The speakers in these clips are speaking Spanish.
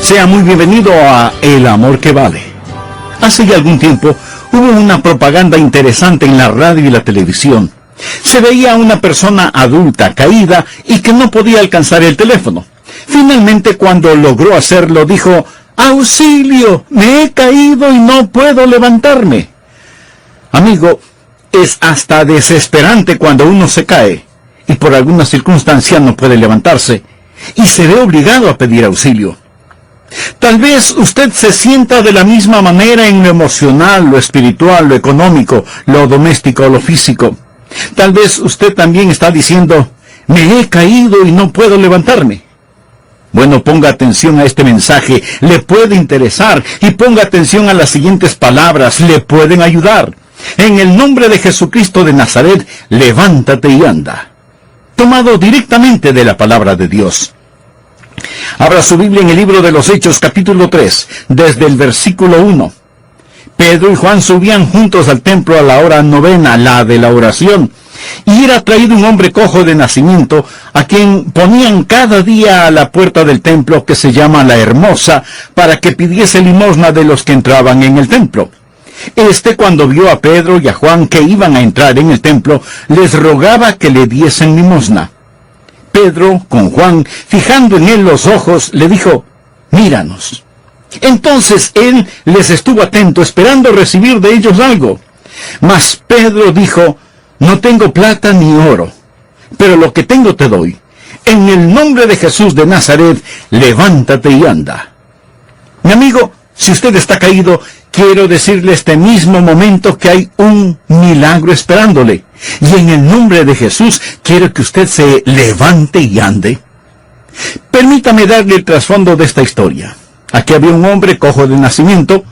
Sea muy bienvenido a El Amor que Vale. Hace ya algún tiempo hubo una propaganda interesante en la radio y la televisión. Se veía a una persona adulta caída y que no podía alcanzar el teléfono. Finalmente, cuando logró hacerlo, dijo: ¡Auxilio! ¡Me he caído y no puedo levantarme! Amigo, es hasta desesperante cuando uno se cae y por alguna circunstancia no puede levantarse y se ve obligado a pedir auxilio. Tal vez usted se sienta de la misma manera en lo emocional, lo espiritual, lo económico, lo doméstico, lo físico. Tal vez usted también está diciendo: me he caído y no puedo levantarme. Bueno, ponga atención a este mensaje, le puede interesar, y ponga atención a las siguientes palabras, le pueden ayudar. En el nombre de Jesucristo de Nazaret, levántate y anda. Tomado directamente de la palabra de Dios. Abra su Biblia en el libro de los Hechos, capítulo 3, desde el versículo 1. Pedro y Juan subían juntos al templo a la hora novena, la de la oración, y era traído un hombre cojo de nacimiento, a quien ponían cada día a la puerta del templo, que se llama La Hermosa, para que pidiese limosna de los que entraban en el templo. Cuando vio a Pedro y a Juan que iban a entrar en el templo, les rogaba que le diesen limosna. Pedro, con Juan, fijando en él los ojos, le dijo: míranos. Entonces él les estuvo atento, esperando recibir de ellos algo. Mas Pedro dijo: no tengo plata ni oro, pero lo que tengo te doy. En el nombre de Jesús de Nazaret, levántate y anda. Mi amigo, si usted está caído, quiero decirle este mismo momento que hay un milagro esperándole. Y en el nombre de Jesús, quiero que usted se levante y ande. Permítame darle el trasfondo de esta historia. Aquí había un hombre cojo de nacimiento.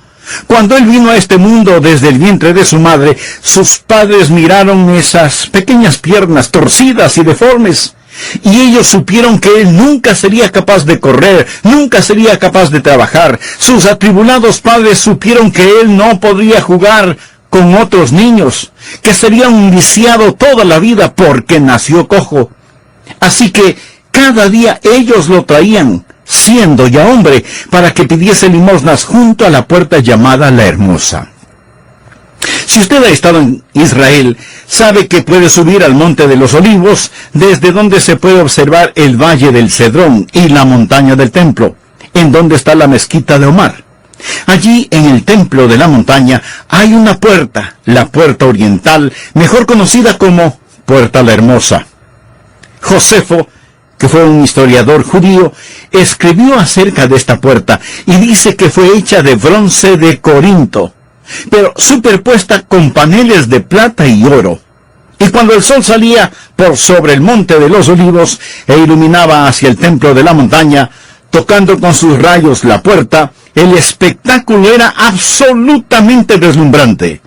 Cuando él vino a este mundo desde el vientre de su madre, sus padres miraron esas pequeñas piernas torcidas y deformes. Y ellos supieron que él nunca sería capaz de correr, nunca sería capaz de trabajar. Sus atribulados padres supieron que él no podría jugar con otros niños, que sería un lisiado toda la vida porque nació cojo. Así que cada día ellos lo traían, siendo ya hombre, para que pidiese limosnas junto a la puerta llamada La Hermosa. Si usted ha estado en Israel, sabe que puede subir al Monte de los Olivos, desde donde se puede observar el Valle del Cedrón y la montaña del templo, en donde está la mezquita de Omar. Allí, en el templo de la montaña, hay una puerta, la puerta oriental, mejor conocida como Puerta La Hermosa. Josefo, que fue un historiador judío, escribió acerca de esta puerta y dice que fue hecha de bronce de Corinto, pero superpuesta con paneles de plata y oro. Y cuando el sol salía por sobre el Monte de los Olivos e iluminaba hacia el templo de la montaña, tocando con sus rayos la puerta, el espectáculo era absolutamente deslumbrante.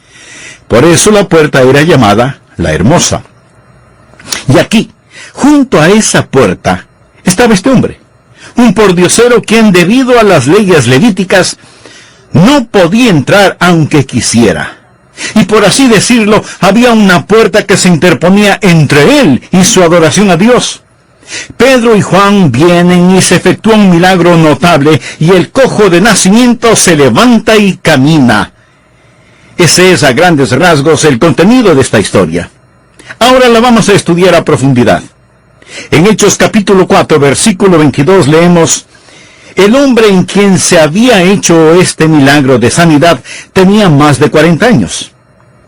Por eso la puerta era llamada La Hermosa. Y aquí, junto a esa puerta, estaba este hombre, un pordiosero quien, debido a las leyes levíticas, no podía entrar aunque quisiera. Y por así decirlo, había una puerta que se interponía entre él y su adoración a Dios. Pedro y Juan vienen y se efectúa un milagro notable, y el cojo de nacimiento se levanta y camina. Ese es a grandes rasgos el contenido de esta historia. Ahora la vamos a estudiar a profundidad. En Hechos capítulo 4, versículo 22 leemos: el hombre en quien se había hecho este milagro de sanidad tenía más de 40 años.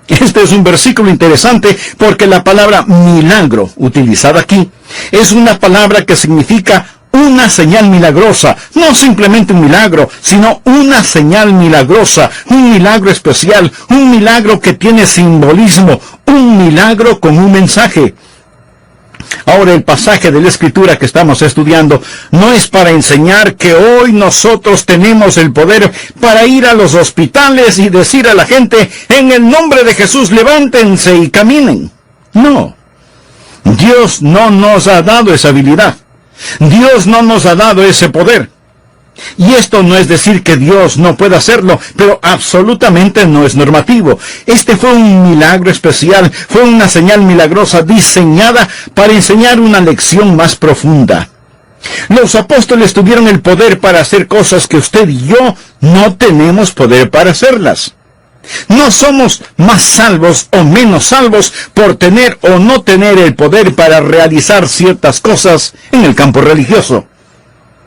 Este es un versículo interesante porque la palabra milagro utilizada aquí es una palabra que significa una señal milagrosa. No simplemente un milagro, sino una señal milagrosa, un milagro especial, un milagro que tiene simbolismo, un milagro con un mensaje. Ahora, el pasaje de la Escritura que estamos estudiando no es para enseñar que hoy nosotros tenemos el poder para ir a los hospitales y decir a la gente: en el nombre de Jesús, levántense y caminen. No. Dios no nos ha dado esa habilidad. Dios no nos ha dado ese poder. Y esto no es decir que Dios no pueda hacerlo, pero absolutamente no es normativo. Este fue un milagro especial, fue una señal milagrosa diseñada para enseñar una lección más profunda. Los apóstoles tuvieron el poder para hacer cosas que usted y yo no tenemos poder para hacerlas. No somos más salvos o menos salvos por tener o no tener el poder para realizar ciertas cosas en el campo religioso.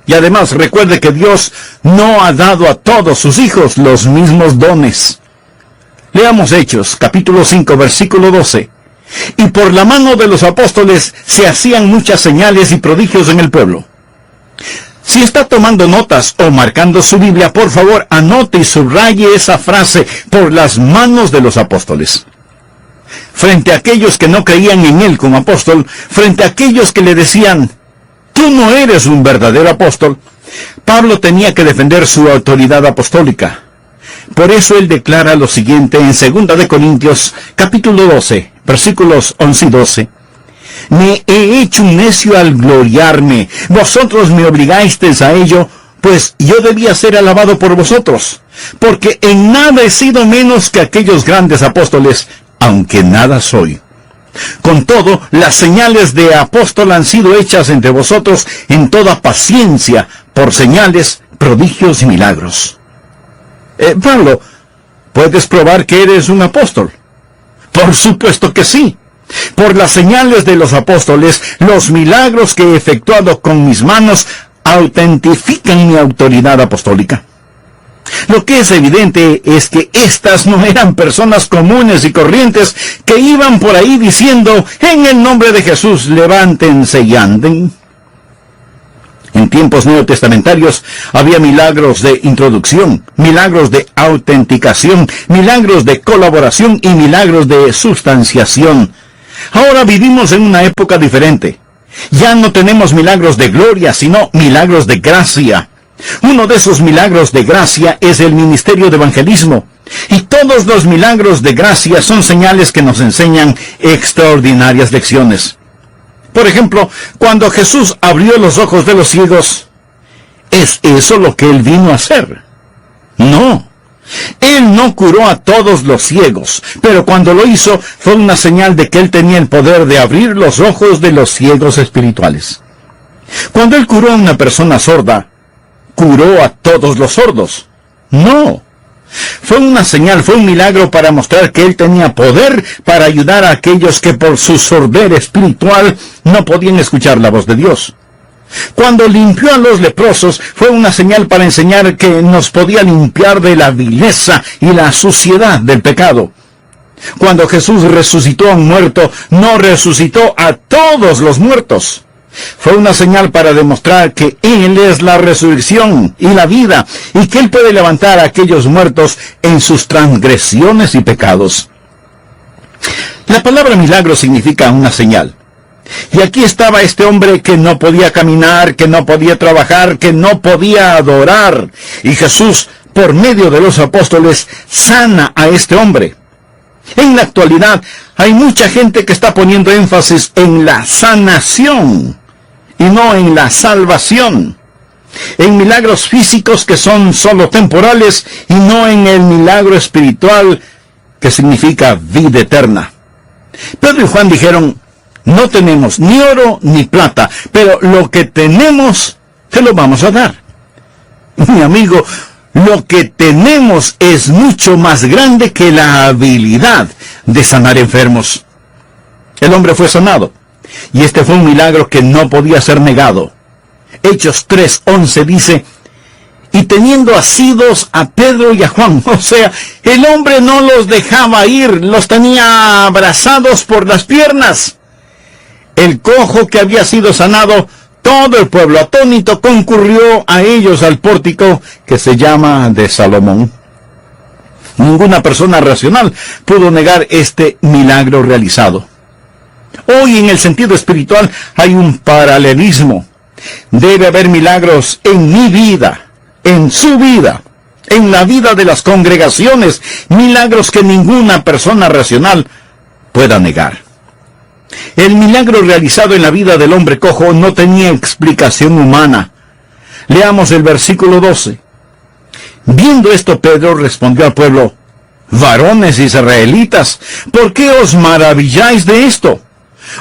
Y además recuerde que Dios no ha dado a todos sus hijos los mismos dones. Leamos Hechos, capítulo 5, versículo 12. Y por la mano de los apóstoles se hacían muchas señales y prodigios en el pueblo. Si está tomando notas o marcando su Biblia, por favor, anote y subraye esa frase, por las manos de los apóstoles. Frente a aquellos que no creían en él como apóstol, frente a aquellos que le decían, tú no eres un verdadero apóstol, Pablo tenía que defender su autoridad apostólica. Por eso él declara lo siguiente en 2 de Corintios, capítulo 12, versículos 11 y 12. Me he hecho un necio al gloriarme. Vosotros me obligasteis a ello, pues yo debía ser alabado por vosotros. Porque en nada he sido menos que aquellos grandes apóstoles, aunque nada soy. Con todo, las señales de apóstol han sido hechas entre vosotros en toda paciencia, por señales, prodigios y milagros. Pablo, ¿puedes probar que eres un apóstol? Por supuesto que sí. Por las señales de los apóstoles, los milagros que he efectuado con mis manos autentifican mi autoridad apostólica. Lo que es evidente es que estas no eran personas comunes y corrientes que iban por ahí diciendo, en el nombre de Jesús, levántense y anden. En tiempos neotestamentarios había milagros de introducción, milagros de autenticación, milagros de colaboración y milagros de sustanciación. Ahora vivimos en una época diferente. Ya no tenemos milagros de gloria, sino milagros de gracia. Uno de esos milagros de gracia es el ministerio de evangelismo. Y todos los milagros de gracia son señales que nos enseñan extraordinarias lecciones. Por ejemplo, cuando Jesús abrió los ojos de los ciegos, ¿es eso lo que él vino a hacer? No. Él no curó a todos los ciegos, pero cuando lo hizo fue una señal de que él tenía el poder de abrir los ojos de los ciegos espirituales. Cuando él curó a una persona sorda, ¿curó a todos los sordos? No. Fue una señal, fue un milagro para mostrar que él tenía poder para ayudar a aquellos que por su sordera espiritual no podían escuchar la voz de Dios. Cuando limpió a los leprosos, fue una señal para enseñar que nos podía limpiar de la vileza y la suciedad del pecado. Cuando Jesús resucitó a un muerto, no resucitó a todos los muertos. Fue una señal para demostrar que Él es la resurrección y la vida, y que Él puede levantar a aquellos muertos en sus transgresiones y pecados. La palabra milagro significa una señal. Y aquí estaba este hombre que no podía caminar, que no podía trabajar, que no podía adorar. Y Jesús, por medio de los apóstoles, sana a este hombre. En la actualidad, hay mucha gente que está poniendo énfasis en la sanación y no en la salvación. En milagros físicos que son solo temporales y no en el milagro espiritual que significa vida eterna. Pedro y Juan dijeron, no tenemos ni oro ni plata, pero lo que tenemos te lo vamos a dar. Mi amigo, lo que tenemos es mucho más grande que la habilidad de sanar enfermos. El hombre fue sanado, y este fue un milagro que no podía ser negado. Hechos 3:11 dice, y teniendo asidos a Pedro y a Juan, o sea, el hombre no los dejaba ir, los tenía abrazados por las piernas. El cojo que había sido sanado, todo el pueblo atónito concurrió a ellos al pórtico que se llama de Salomón. Ninguna persona racional pudo negar este milagro realizado. Hoy en el sentido espiritual hay un paralelismo. Debe haber milagros en mi vida, en su vida, en la vida de las congregaciones, milagros que ninguna persona racional pueda negar. El milagro realizado en la vida del hombre cojo no tenía explicación humana. Leamos el versículo 12. Viendo esto, Pedro respondió al pueblo, varones israelitas, ¿por qué os maravilláis de esto?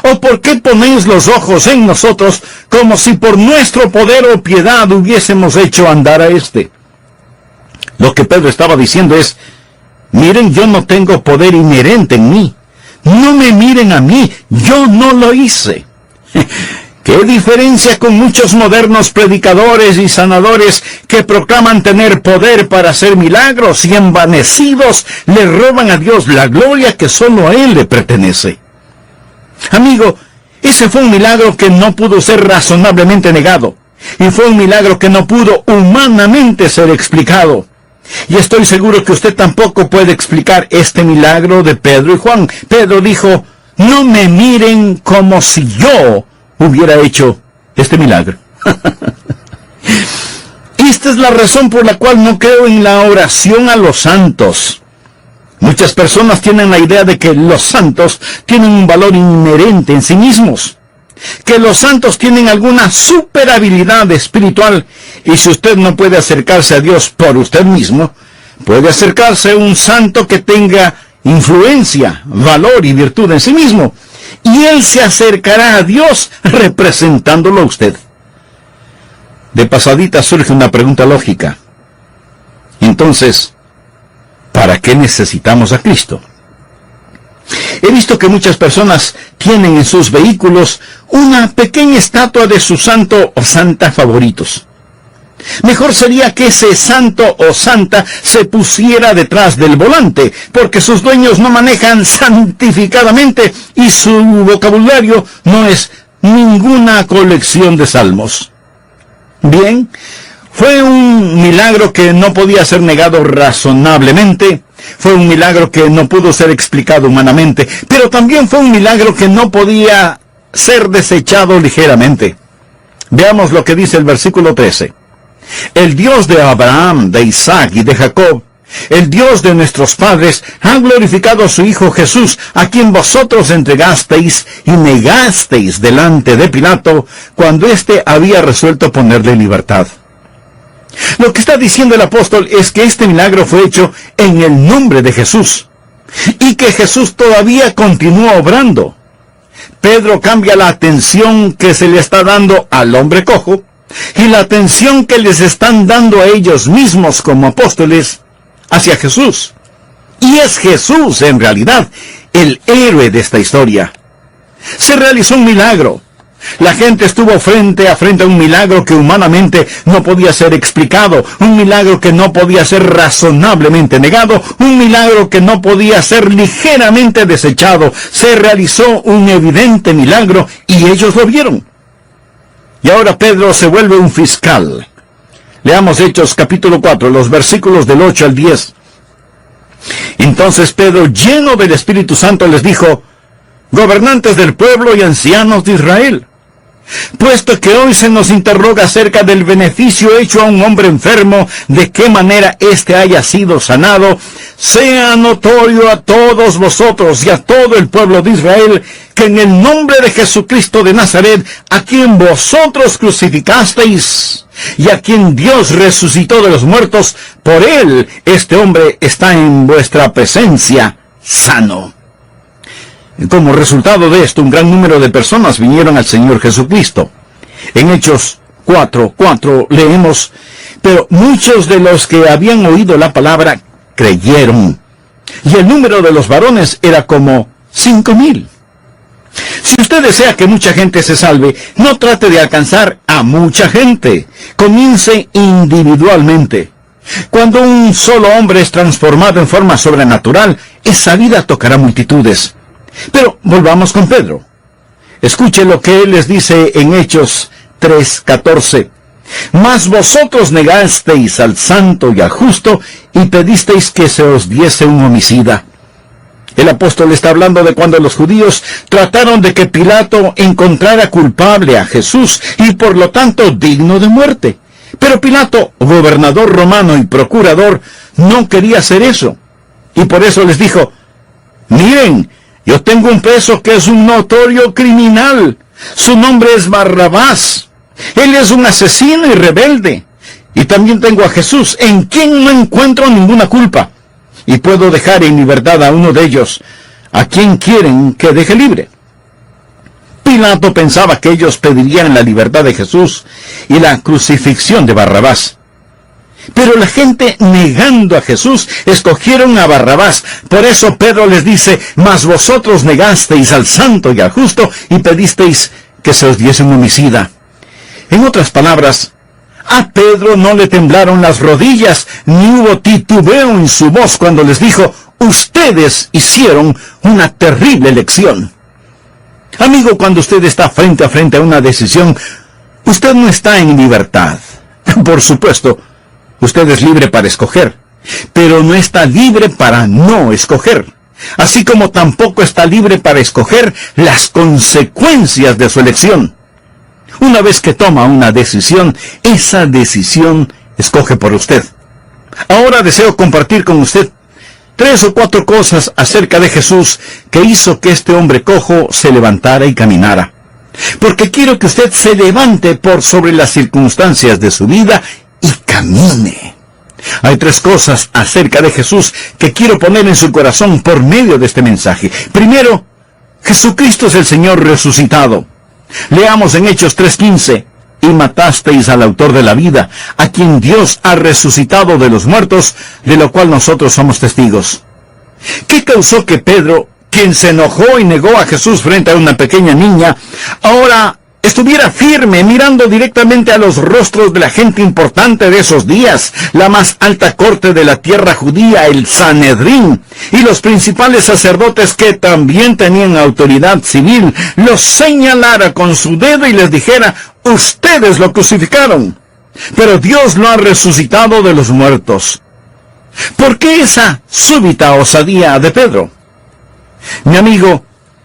¿O por qué ponéis los ojos en nosotros como si por nuestro poder o piedad hubiésemos hecho andar a éste? Lo que Pedro estaba diciendo es, miren, yo no tengo poder inherente en mí. No me miren a mí, yo no lo hice. ¿Qué diferencia con muchos modernos predicadores y sanadores que proclaman tener poder para hacer milagros y envanecidos le roban a Dios la gloria que solo a Él le pertenece? Amigo, ese fue un milagro que no pudo ser razonablemente negado, y fue un milagro que no pudo humanamente ser explicado. Y estoy seguro que usted tampoco puede explicar este milagro de Pedro y Juan. Pedro dijo, no me miren como si yo hubiera hecho este milagro. Esta es la razón por la cual no creo en la oración a los santos. Muchas personas tienen la idea de que los santos tienen un valor inherente en sí mismos, que los santos tienen alguna super habilidad espiritual, y si usted no puede acercarse a Dios por usted mismo, puede acercarse a un santo que tenga influencia, valor y virtud en sí mismo, y él se acercará a Dios representándolo a usted. De pasadita surge una pregunta lógica. Entonces, ¿para qué necesitamos a Cristo? He visto que muchas personas tienen en sus vehículos una pequeña estatua de su santo o santa favoritos. Mejor sería que ese santo o santa se pusiera detrás del volante, porque sus dueños no manejan santificadamente y su vocabulario no es ninguna colección de salmos. Bien, fue un milagro que no podía ser negado razonablemente, fue un milagro que no pudo ser explicado humanamente, pero también fue un milagro que no podía ser desechado ligeramente. Veamos lo que dice el versículo 13. El Dios de Abraham, de Isaac y de Jacob, el Dios de nuestros padres, ha glorificado a su Hijo Jesús, a quien vosotros entregasteis y negasteis delante de Pilato, cuando éste había resuelto ponerle libertad. Lo que está diciendo el apóstol es que este milagro fue hecho en el nombre de Jesús, y que Jesús todavía continúa obrando. Pedro cambia la atención que se le está dando al hombre cojo, y la atención que les están dando a ellos mismos como apóstoles, hacia Jesús. Y es Jesús, en realidad, el héroe de esta historia. Se realizó un milagro. La gente estuvo frente a un milagro que humanamente no podía ser explicado, un milagro que no podía ser razonablemente negado, un milagro que no podía ser ligeramente desechado. Se realizó un evidente milagro y ellos lo vieron. Y ahora Pedro se vuelve un fiscal. Leamos Hechos capítulo 4, los versículos del 8 al 10. Entonces Pedro, lleno del Espíritu Santo, les dijo, gobernantes del pueblo y ancianos de Israel, puesto que hoy se nos interroga acerca del beneficio hecho a un hombre enfermo, de qué manera éste haya sido sanado, sea notorio a todos vosotros y a todo el pueblo de Israel, que en el nombre de Jesucristo de Nazaret, a quien vosotros crucificasteis, y a quien Dios resucitó de los muertos, por él este hombre está en vuestra presencia sano. Como resultado de esto, un gran número de personas vinieron al Señor Jesucristo. En Hechos 4:4 leemos, pero muchos de los que habían oído la palabra creyeron, y el número de los varones era como 5,000. Si usted desea que mucha gente se salve, no trate de alcanzar a mucha gente. Comience individualmente. Cuando un solo hombre es transformado en forma sobrenatural, esa vida tocará multitudes. Pero volvamos con Pedro. Escuche lo que él les dice en Hechos 3:14. Mas vosotros negasteis al santo y al justo, y pedisteis que se os diese un homicida. El apóstol está hablando de cuando los judíos trataron de que Pilato encontrara culpable a Jesús, y por lo tanto digno de muerte. Pero Pilato, gobernador romano y procurador, no quería hacer eso. Y por eso les dijo, miren, yo tengo un preso que es un notorio criminal. Su nombre es Barrabás. Él es un asesino y rebelde. Y también tengo a Jesús, en quien no encuentro ninguna culpa. Y puedo dejar en libertad a uno de ellos, a quien quieren que deje libre. Pilato pensaba que ellos pedirían la libertad de Jesús y la crucifixión de Barrabás. Pero la gente, negando a Jesús, escogieron a Barrabás. Por eso Pedro les dice: mas vosotros negasteis al santo y al justo y pedisteis que se os diese un homicida. En otras palabras, a Pedro no le temblaron las rodillas, ni hubo titubeo en su voz cuando les dijo: ustedes hicieron una terrible elección. Amigo, cuando usted está frente a frente a una decisión, usted no está en libertad. Por supuesto, usted es libre para escoger, pero no está libre para no escoger. Así como tampoco está libre para escoger las consecuencias de su elección. Una vez que toma una decisión, esa decisión escoge por usted. Ahora deseo compartir con usted 3 o 4 cosas acerca de Jesús que hizo que este hombre cojo se levantara y caminara. Porque quiero que usted se levante por sobre las circunstancias de su vida y camine. Hay 3 cosas acerca de Jesús que quiero poner en su corazón por medio de este mensaje. Primero, Jesucristo es el Señor resucitado. Leamos en Hechos 3:15. Y matasteis al autor de la vida, a quien Dios ha resucitado de los muertos, de lo cual nosotros somos testigos. ¿Qué causó que Pedro, quien se enojó y negó a Jesús frente a una pequeña niña, ahora estuviera firme, mirando directamente a los rostros de la gente importante de esos días, la más alta corte de la tierra judía, el Sanedrín, y los principales sacerdotes que también tenían autoridad civil, los señalara con su dedo y les dijera: ustedes lo crucificaron, pero Dios lo ha resucitado de los muertos? ¿Por qué esa súbita osadía de Pedro? Mi amigo,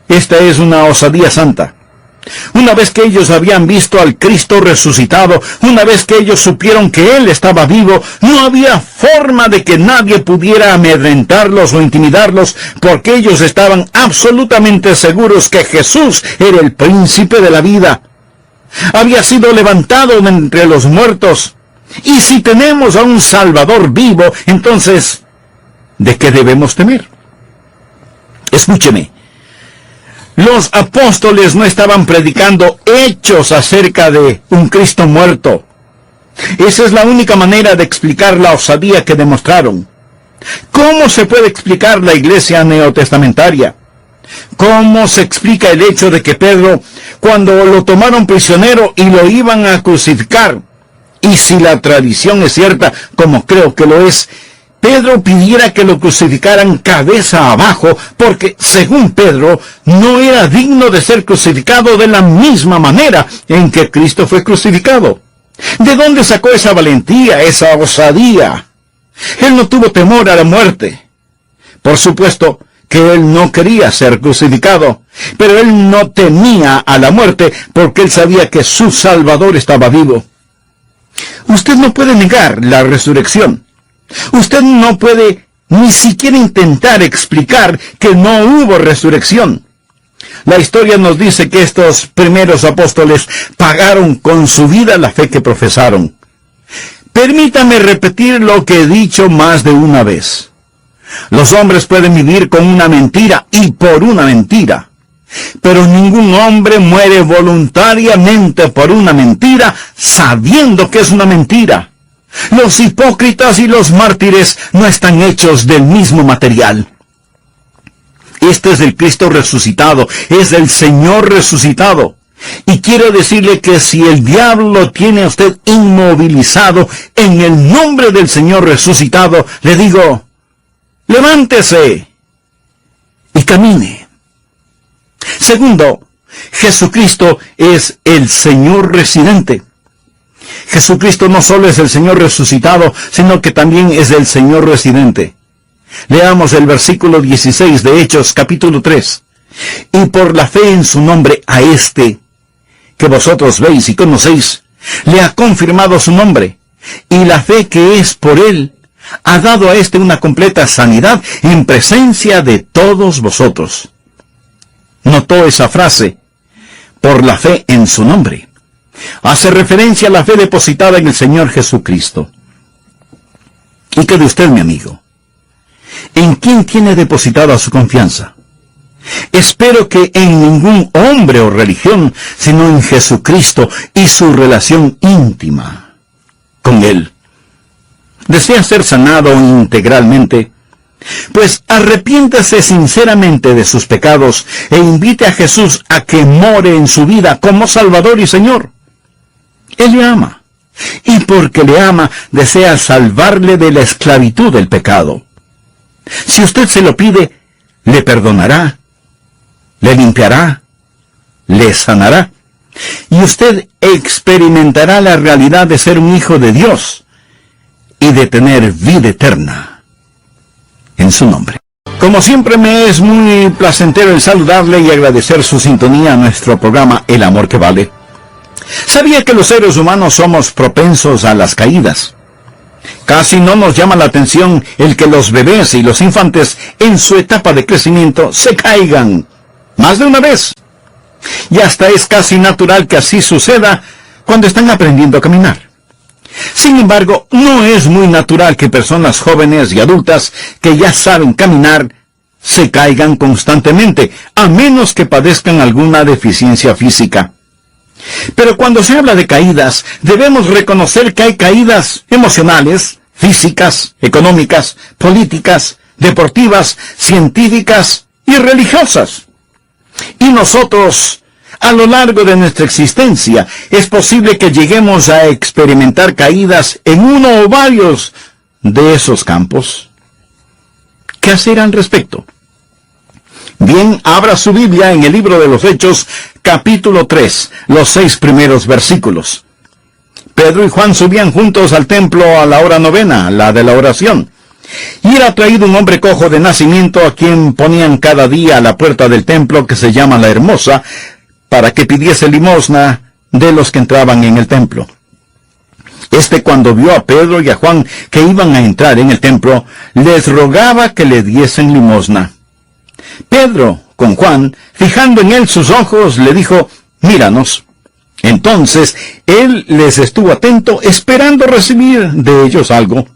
esta es una osadía santa. Una vez que ellos habían visto al Cristo resucitado, una vez que ellos supieron que Él estaba vivo, no había forma de que nadie pudiera amedrentarlos o intimidarlos, porque ellos estaban absolutamente seguros que Jesús era el príncipe de la vida. Había sido levantado de entre los muertos. Y si tenemos a un Salvador vivo, entonces, ¿de qué debemos temer? Escúcheme. Los apóstoles no estaban predicando hechos acerca de un Cristo muerto. Esa es la única manera de explicar la osadía que demostraron. ¿Cómo se puede explicar la iglesia neotestamentaria? ¿Cómo se explica el hecho de que Pedro, cuando lo tomaron prisionero y lo iban a crucificar, y si la tradición es cierta, como creo que lo es, Pedro pidiera que lo crucificaran cabeza abajo, porque, según Pedro, no era digno de ser crucificado de la misma manera en que Cristo fue crucificado? ¿De dónde sacó esa valentía, esa osadía? Él no tuvo temor a la muerte. Por supuesto que él no quería ser crucificado, pero él no temía a la muerte porque él sabía que su Salvador estaba vivo. Usted no puede negar la resurrección. Usted no puede ni siquiera intentar explicar que no hubo resurrección. La historia nos dice que estos primeros apóstoles pagaron con su vida la fe que profesaron. Permítame repetir lo que he dicho más de una vez. Los hombres pueden vivir con una mentira y por una mentira, pero ningún hombre muere voluntariamente por una mentira sabiendo que es una mentira. Los hipócritas y los mártires no están hechos del mismo material. Este es el Cristo resucitado, es el Señor resucitado. Y quiero decirle que si el diablo lo tiene a usted inmovilizado, en el nombre del Señor resucitado, le digo: levántese y camine. Segundo, Jesucristo es el Señor residente. Jesucristo no solo es el Señor resucitado, sino que también es el Señor residente. Leamos el versículo 16 de Hechos, capítulo 3. Y por la fe en su nombre a este, que vosotros veis y conocéis, le ha confirmado su nombre, y la fe que es por él, ha dado a este una completa sanidad en presencia de todos vosotros. ¿Notó esa frase? Por la fe en su nombre. Hace referencia a la fe depositada en el Señor Jesucristo. ¿Y qué de usted, mi amigo? ¿En quién tiene depositada su confianza? Espero que en ningún hombre o religión, sino en Jesucristo y su relación íntima con Él. ¿Desea ser sanado integralmente? Pues arrepiéntase sinceramente de sus pecados e invite a Jesús a que more en su vida como Salvador y Señor. Él le ama, y porque le ama, desea salvarle de la esclavitud del pecado. Si usted se lo pide, le perdonará, le limpiará, le sanará, y usted experimentará la realidad de ser un hijo de Dios y de tener vida eterna en su nombre. Como siempre, me es muy placentero el saludarle y agradecer su sintonía a nuestro programa El Amor que Vale. ¿Sabía que los seres humanos somos propensos a las caídas? Casi no nos llama la atención el que los bebés y los infantes en su etapa de crecimiento se caigan más de una vez. Y hasta es casi natural que así suceda cuando están aprendiendo a caminar. Sin embargo, no es muy natural que personas jóvenes y adultas que ya saben caminar se caigan constantemente, a menos que padezcan alguna deficiencia física. Pero cuando se habla de caídas, debemos reconocer que hay caídas emocionales, físicas, económicas, políticas, deportivas, científicas y religiosas. Y nosotros, a lo largo de nuestra existencia, es posible que lleguemos a experimentar caídas en uno o varios de esos campos. ¿Qué hacer al respecto? Bien, abra su Biblia en el libro de los Hechos, capítulo 3, los 6 primeros versículos. Pedro y Juan subían juntos al templo a la hora novena, la de la oración. Y era traído un hombre cojo de nacimiento a quien ponían cada día a la puerta del templo que se llama La Hermosa, para que pidiese limosna de los que entraban en el templo. Cuando vio a Pedro y a Juan que iban a entrar en el templo, les rogaba que le diesen limosna. Pedro, con Juan, fijando en él sus ojos, le dijo, míranos. Entonces, él les estuvo atento, esperando recibir de ellos algo.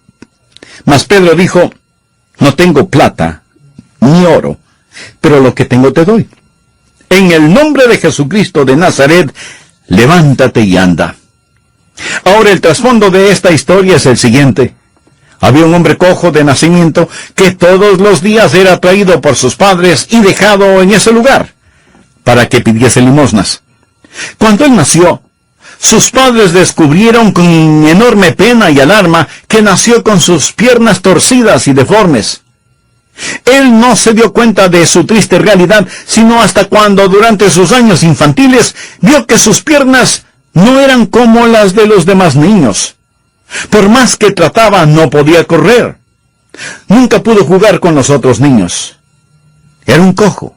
Mas Pedro dijo, no tengo plata, ni oro, pero lo que tengo te doy. En el nombre de Jesucristo de Nazaret, levántate y anda. Ahora el trasfondo de esta historia es el siguiente. Había un hombre cojo de nacimiento que todos los días era traído por sus padres y dejado en ese lugar para que pidiese limosnas. Cuando él nació, sus padres descubrieron con enorme pena y alarma que nació con sus piernas torcidas y deformes. Él no se dio cuenta de su triste realidad, sino hasta cuando durante sus años infantiles vio que sus piernas no eran como las de los demás niños. Por más que trataba, no podía correr. Nunca pudo jugar con los otros niños. Era un cojo,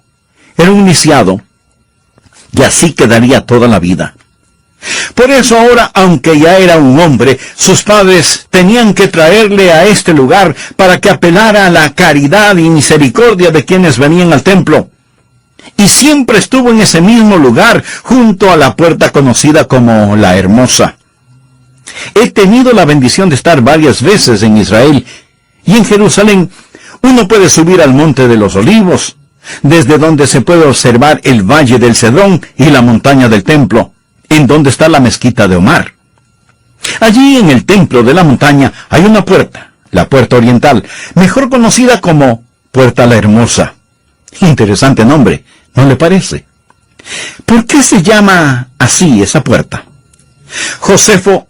era un lisiado, y así quedaría toda la vida. Por eso ahora, aunque ya era un hombre, sus padres tenían que traerle a este lugar para que apelara a la caridad y misericordia de quienes venían al templo. Y siempre estuvo en ese mismo lugar, junto a la puerta conocida como La Hermosa. He tenido la bendición de estar varias veces en Israel, y en Jerusalén uno puede subir al Monte de los Olivos, desde donde se puede observar el Valle del Cedrón y la montaña del Templo, en donde está la mezquita de Omar. Allí en el templo de la montaña hay una puerta, la puerta oriental, mejor conocida como Puerta La Hermosa. Interesante nombre, ¿no le parece? ¿Por qué se llama así esa puerta? Josefo,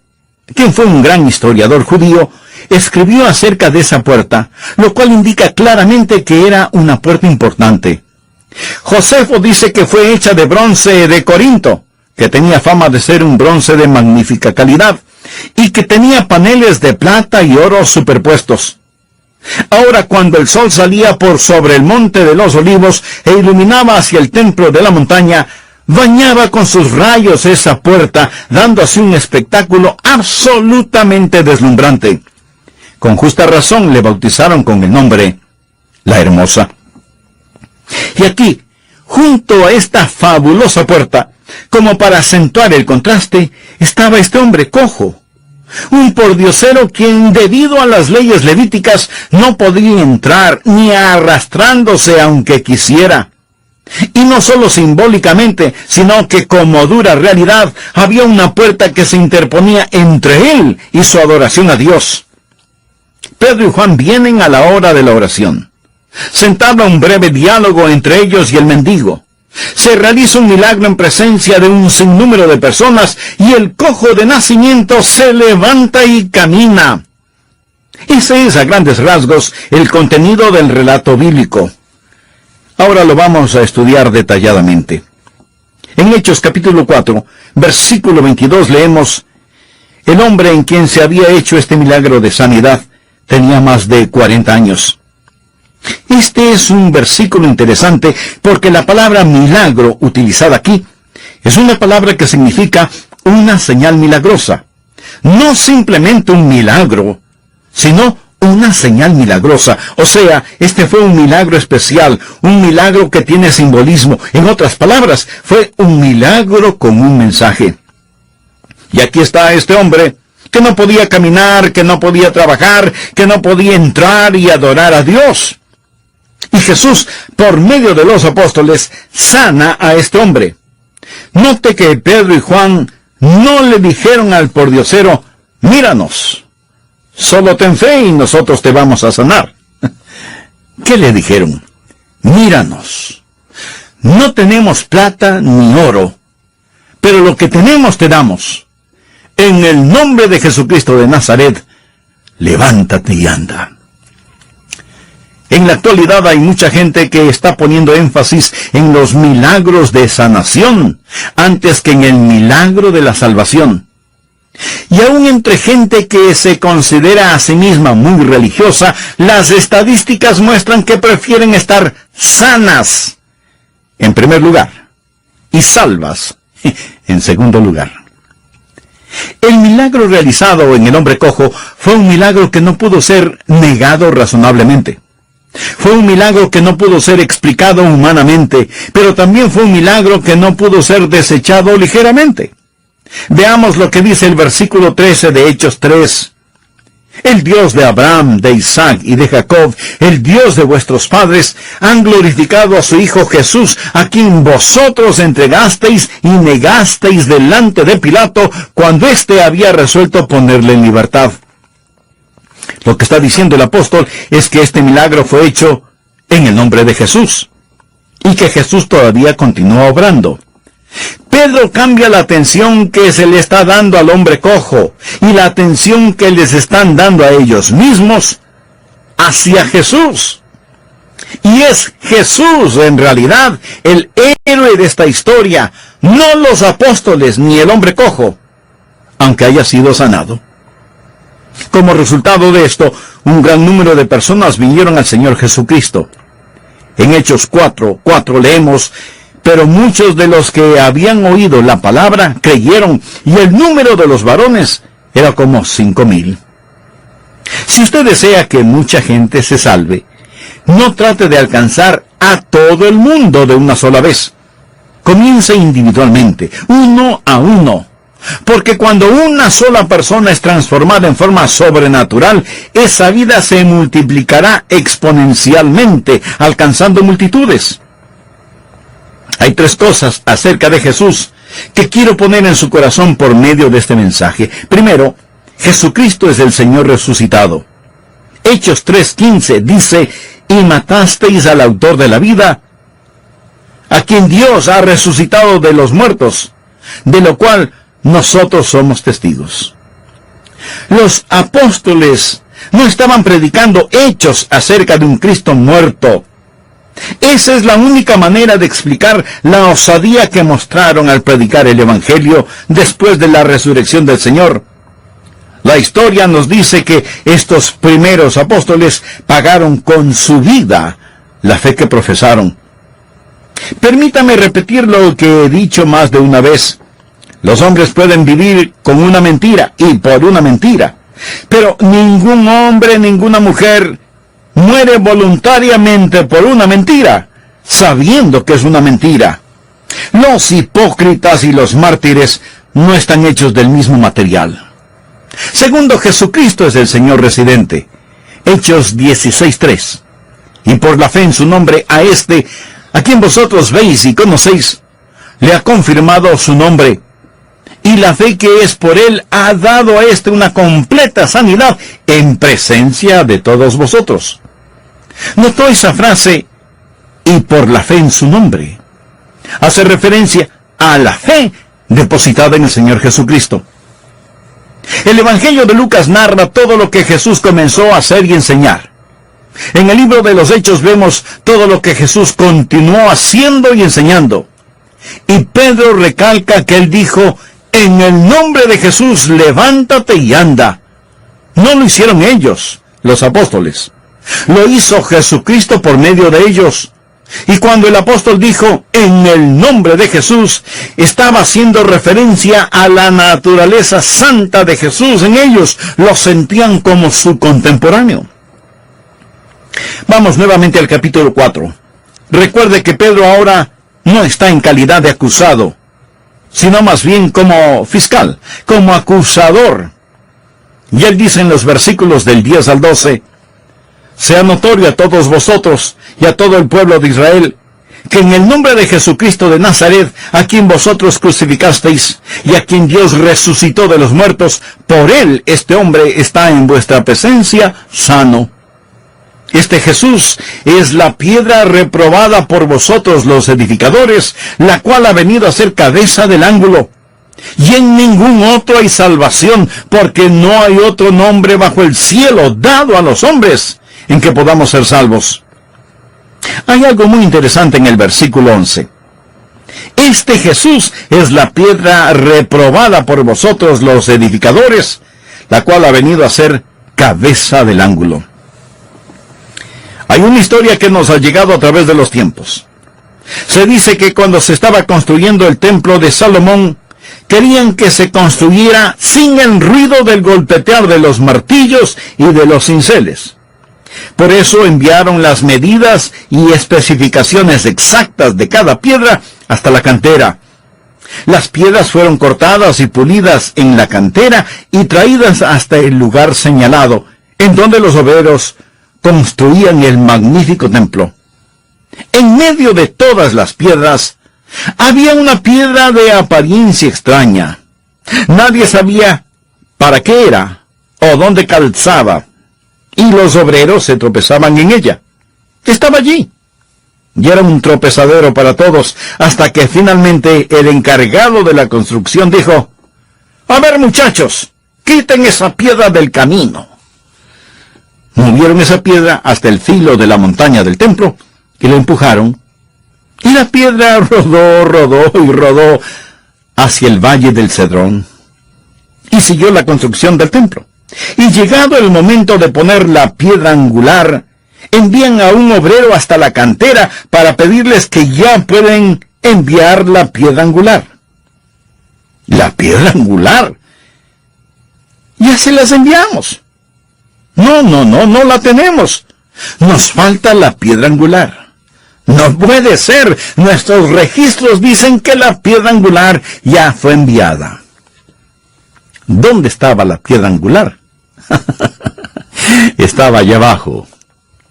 quien fue un gran historiador judío, escribió acerca de esa puerta, lo cual indica claramente que era una puerta importante. Josefo dice que fue hecha de bronce de Corinto, que tenía fama de ser un bronce de magnífica calidad, y que tenía paneles de plata y oro superpuestos. Ahora, cuando el sol salía por sobre el Monte de los Olivos e iluminaba hacia el templo de la montaña, bañaba con sus rayos esa puerta, dando así un espectáculo absolutamente deslumbrante. Con justa razón le bautizaron con el nombre La Hermosa. Y aquí, junto a esta fabulosa puerta, como para acentuar el contraste, estaba este hombre cojo, un pordiosero quien, debido a las leyes levíticas, no podía entrar ni arrastrándose aunque quisiera. Y no solo simbólicamente, sino que como dura realidad, había una puerta que se interponía entre él y su adoración a Dios. Pedro y Juan vienen a la hora de la oración. Se entabla un breve diálogo entre ellos y el mendigo. Se realiza un milagro en presencia de un sinnúmero de personas y el cojo de nacimiento se levanta y camina. Ese es a grandes rasgos el contenido del relato bíblico. Ahora lo vamos a estudiar detalladamente. En Hechos capítulo 4, versículo 22 leemos: el hombre en quien se había hecho este milagro de sanidad tenía más de 40 años. Este es un versículo interesante porque la palabra milagro utilizada aquí es una palabra que significa una señal milagrosa. No simplemente un milagro, sino una señal milagrosa. O sea, este fue un milagro especial, un milagro que tiene simbolismo. En otras palabras, fue un milagro con un mensaje. Y aquí está este hombre que no podía caminar, que no podía trabajar, que no podía entrar y adorar a Dios. Y Jesús, por medio de los apóstoles, sana a este hombre. Note que Pedro y Juan no le dijeron al pordiosero: míranos, solo ten fe y nosotros te vamos a sanar. ¿Qué le dijeron? Míranos. No tenemos plata ni oro, pero lo que tenemos te damos. En el nombre de Jesucristo de Nazaret, levántate y anda. En la actualidad hay mucha gente que está poniendo énfasis en los milagros de sanación antes que en el milagro de la salvación. Y aún entre gente que se considera a sí misma muy religiosa, las estadísticas muestran que prefieren estar sanas en primer lugar y salvas en segundo lugar. El milagro realizado en el hombre cojo fue un milagro que no pudo ser negado razonablemente. Fue un milagro que no pudo ser explicado humanamente, pero también fue un milagro que no pudo ser desechado ligeramente. Veamos lo que dice el versículo 13 de Hechos 3. El Dios de Abraham, de Isaac y de Jacob, el Dios de vuestros padres, han glorificado a su Hijo Jesús, a quien vosotros entregasteis y negasteis delante de Pilato, cuando éste había resuelto ponerle en libertad. Lo que está diciendo el apóstol es que este milagro fue hecho en el nombre de Jesús, y que Jesús todavía continúa obrando. Pedro cambia la atención que se le está dando al hombre cojo y la atención que les están dando a ellos mismos hacia Jesús. Y es Jesús en realidad el héroe de esta historia, no los apóstoles ni el hombre cojo, aunque haya sido sanado. Como resultado de esto, un gran número de personas vinieron al Señor Jesucristo. En Hechos 4:4 leemos: pero muchos de los que habían oído la palabra creyeron, y el número de los varones era como 5,000. Si usted desea que mucha gente se salve, no trate de alcanzar a todo el mundo de una sola vez. Comience individualmente, uno a uno. Porque cuando una sola persona es transformada en forma sobrenatural, esa vida se multiplicará exponencialmente, alcanzando multitudes. Hay 3 cosas acerca de Jesús que quiero poner en su corazón por medio de este mensaje. Primero, Jesucristo es el Señor resucitado. Hechos 3:15 dice: y matasteis al autor de la vida, a quien Dios ha resucitado de los muertos, de lo cual nosotros somos testigos. Los apóstoles no estaban predicando hechos acerca de un Cristo muerto. Esa es la única manera de explicar la osadía que mostraron al predicar el Evangelio después de la resurrección del Señor. La historia nos dice que estos primeros apóstoles pagaron con su vida la fe que profesaron. Permítame repetir lo que he dicho más de una vez. Los hombres pueden vivir con una mentira y por una mentira, pero ningún hombre, ninguna mujer muere voluntariamente por una mentira, sabiendo que es una mentira. Los hipócritas y los mártires no están hechos del mismo material. Segundo, Jesucristo es el Señor residente. Hechos 16:3. Y por la fe en su nombre, a a quien vosotros veis y conocéis, le ha confirmado su nombre, y la fe que es por él ha dado a éste una completa sanidad en presencia de todos vosotros. ¿Notó esa frase, y por la fe en su nombre? Hace referencia a la fe depositada en el Señor Jesucristo. El Evangelio de Lucas narra todo lo que Jesús comenzó a hacer y enseñar. En el libro de los Hechos vemos todo lo que Jesús continuó haciendo y enseñando. Y Pedro recalca que él dijo, en el nombre de Jesús, levántate y anda. No lo hicieron ellos, los apóstoles. Lo hizo Jesucristo por medio de ellos. Y cuando el apóstol dijo, en el nombre de Jesús, estaba haciendo referencia a la naturaleza santa de Jesús en ellos. Lo sentían como su contemporáneo. Vamos nuevamente al capítulo 4. Recuerde que Pedro ahora no está en calidad de acusado, sino más bien como fiscal, como acusador. Y él dice en los versículos del 10 al 12, sea notorio a todos vosotros y a todo el pueblo de Israel, que en el nombre de Jesucristo de Nazaret, a quien vosotros crucificasteis, y a quien Dios resucitó de los muertos, por él este hombre está en vuestra presencia sano. Este Jesús es la piedra reprobada por vosotros los edificadores, la cual ha venido a ser cabeza del ángulo. Y en ningún otro hay salvación, porque no hay otro nombre bajo el cielo dado a los hombres en que podamos ser salvos. Hay algo muy interesante en el versículo 11. Este Jesús es la piedra reprobada por vosotros los edificadores, la cual ha venido a ser cabeza del ángulo. Hay una historia que nos ha llegado a través de los tiempos. Se dice que cuando se estaba construyendo el templo de Salomón, querían que se construyera sin el ruido del golpetear de los martillos y de los cinceles. Por eso enviaron las medidas y especificaciones exactas de cada piedra hasta la cantera. Las piedras fueron cortadas y pulidas en la cantera y traídas hasta el lugar señalado, en donde los obreros construían el magnífico templo. En medio de todas las piedras, había una piedra de apariencia extraña. Nadie sabía para qué era o dónde calzaba, y los obreros se tropezaban en ella. Estaba allí, y era un tropezadero para todos, hasta que finalmente el encargado de la construcción dijo, a ver muchachos, quiten esa piedra del camino. Movieron esa piedra hasta el filo de la montaña del templo, y la empujaron, y la piedra rodó hacia el valle del Cedrón, y siguió la construcción del templo. Y llegado el momento de poner la piedra angular, envían a un obrero hasta la cantera para pedirles que ya pueden enviar la piedra angular. ¿La piedra angular? Ya se las enviamos. No la tenemos. Nos falta la piedra angular. No puede ser. Nuestros registros dicen que la piedra angular ya fue enviada. ¿Dónde estaba la piedra angular? Estaba allá abajo,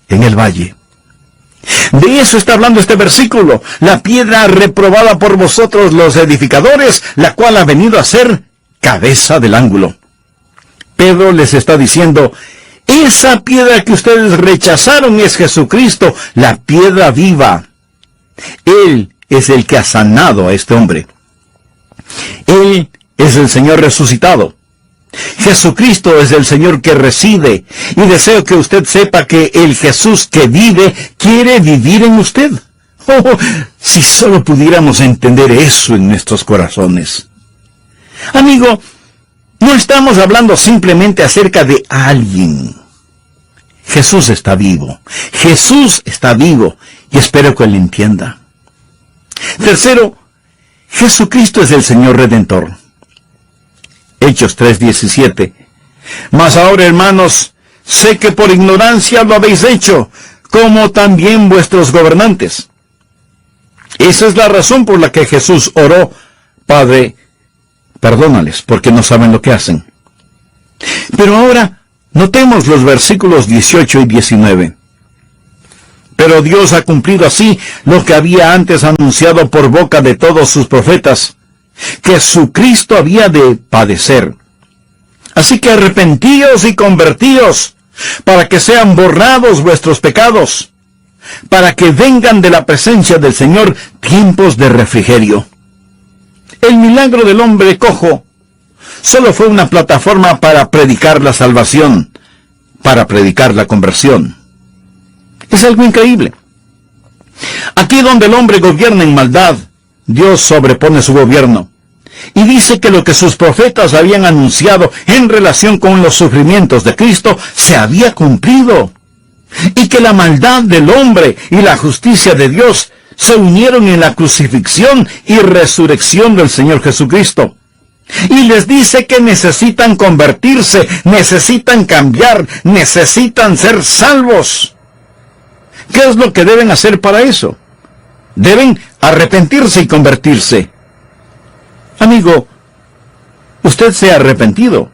en el valle. De eso está hablando este versículo. La piedra reprobada por vosotros los edificadores, la cual ha venido a ser cabeza del ángulo. Pedro les está diciendo, esa piedra que ustedes rechazaron es Jesucristo, la piedra viva. Él es el que ha sanado a este hombre. Él es el Señor resucitado. Jesucristo es el Señor que reside, y deseo que usted sepa que el Jesús que vive quiere vivir en usted. Oh, si solo pudiéramos entender eso en nuestros corazones. Amigo, no estamos hablando simplemente acerca de alguien. Jesús está vivo. Jesús está vivo, y espero que lo entienda. Tercero, Jesucristo es el Señor Redentor. Hechos 3:17. Mas ahora, hermanos, sé que por ignorancia lo habéis hecho, como también vuestros gobernantes. Esa es la razón por la que Jesús oró, Padre, perdónales, porque no saben lo que hacen. Pero ahora, notemos los versículos 18 y 19. Pero Dios ha cumplido así lo que había antes anunciado por boca de todos sus profetas, que su Cristo había de padecer. Así que arrepentíos y convertíos, para que sean borrados vuestros pecados, para que vengan de la presencia del Señor tiempos de refrigerio. El milagro del hombre cojo solo fue una plataforma para predicar la salvación, para predicar la conversión. Es algo increíble. Aquí donde el hombre gobierna en maldad, Dios sobrepone su gobierno. Y dice que lo que sus profetas habían anunciado en relación con los sufrimientos de Cristo se había cumplido. Y que la maldad del hombre y la justicia de Dios se unieron en la crucifixión y resurrección del Señor Jesucristo. Y les dice que necesitan convertirse, necesitan cambiar, necesitan ser salvos. ¿Qué es lo que deben hacer para eso? Deben arrepentirse y convertirse. Amigo, ¿usted se ha arrepentido?